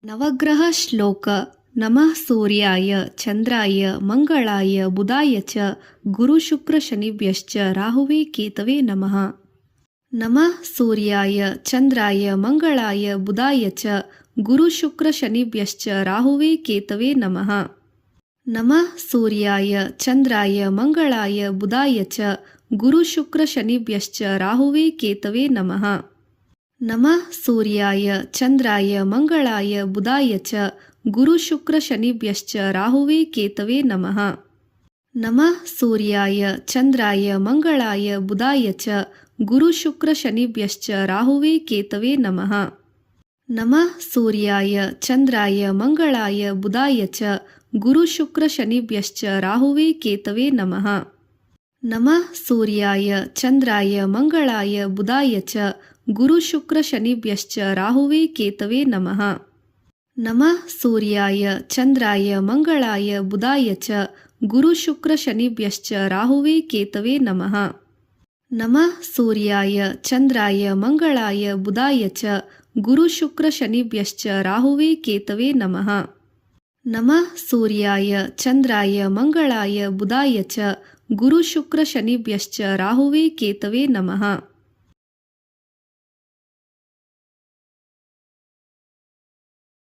ನವಗ್ರಹ ಶ್ಲೋಕ. ನಮಃ ಸೂರ್ಯಾಯ ಚಂದ್ರಾಯ ಮಂಗಳಾಯ ಬುಧಾಯ ಚ ಗುರು ಶುಕ್ರ ಶನಿಭ್ಯಶ್ಚ ರಾಹುವೇ ಕೇತವೇ ನಮಃ. ನಮಃ ಸೂರ್ಯಾಯ ಚಂದ್ರಾಯ ಮಂಗಳಾಯ ಬುಧಾಯ ಚ ಗುರು ಶುಕ್ರ ಶನಿಭ್ಯಶ್ಚ ರಾಹುವೇ ಕೇತವೇ ನಮಃ. ನಮಃ ಸೂರ್ಯಾಯ ಚಂದ್ರಾಯ ಮಂಗಳಾಯ ಬುಧಾಯ ಚ ಗುರು ಶುಕ್ರ ಶನಿಭ್ಯಶ್ಚ ರಾಹುವೇ ಕೇತವೇ ನಮಃ. ನಮಃ ಸೂರ್ಯಾಯ ಚಂದ್ರಾಯ ಮಂಗಳಾಯ ಬುಧಾಯ ಚ ಗುರು ಶುಕ್ರ ಶನಿಭ್ಯಶ್ಚ ರಾಹುವೇ ಕೇತವೇ ನಮಃ. ನಮಃ ಸೂರ್ಯಾಯ ಚಂದ್ರಾಯ ಮಂಗಳಾಯ ಬುಧಾಯ ಚ ಗುರು ಶುಕ್ರ ಶನಿಭ್ಯಶ್ಚ ರಾಹುವೇ ಕೇತವೇ ನಮಃ. ನಮಃ ಸೂರ್ಯಾಯ ಚಂದ್ರಾಯ ಮಂಗಳಾಯ ಬುಧಾಯ ಚ ಗುರು ಶುಕ್ರ ಶನಿಭ್ಯಶ್ಚ ರಾಹುವೇ ಕೇತವೇ ನಮಃ. ನಮಃ ಸೂರ್ಯಾಯ ಚಂದ್ರಾಯ ಮಂಗಳಾಯ ಬುಧಾಯ ಚ ಗುರು ಶುಕ್ರ ಶನಿಭ್ಯಶ್ಚ ರಾಹುವೇ ಕೇತವೇ ನಮಃ. ನಮಃ ಸೂರ್ಯಾಯ ಚಂದ್ರಾಯ ಮಂಗಳಾಯ ಬುಧಾಯ ಚ ಗುರು ಶುಕ್ರ ಶನಿಭ್ಯಶ್ಚ ರಾಹುವೇ ಕೇತವೇ ನಮಃ. ನಮಃ ಸೂರ್ಯಾಯ ಚಂದ್ರಾಯ ಮಂಗಳಾಯ ಬುಧಾಯ ಚ ಗುರು ಶುಕ್ರ ಶನಿಭ್ಯಶ್ಚ ರಾಹುವೇ ಕೇತವೇ ನಮಃ. ನಮಃ ಸೂರ್ಯಾಯ ಚಂದ್ರಾಯ ಮಂಗಳಾಯ ಬುಧಾಯ ಚ ಗುರು ಶುಕ್ರ ಶನಿಭ್ಯಶ್ಚ ರಾಹುವೇ ಕೇತವೇ ನಮಃ.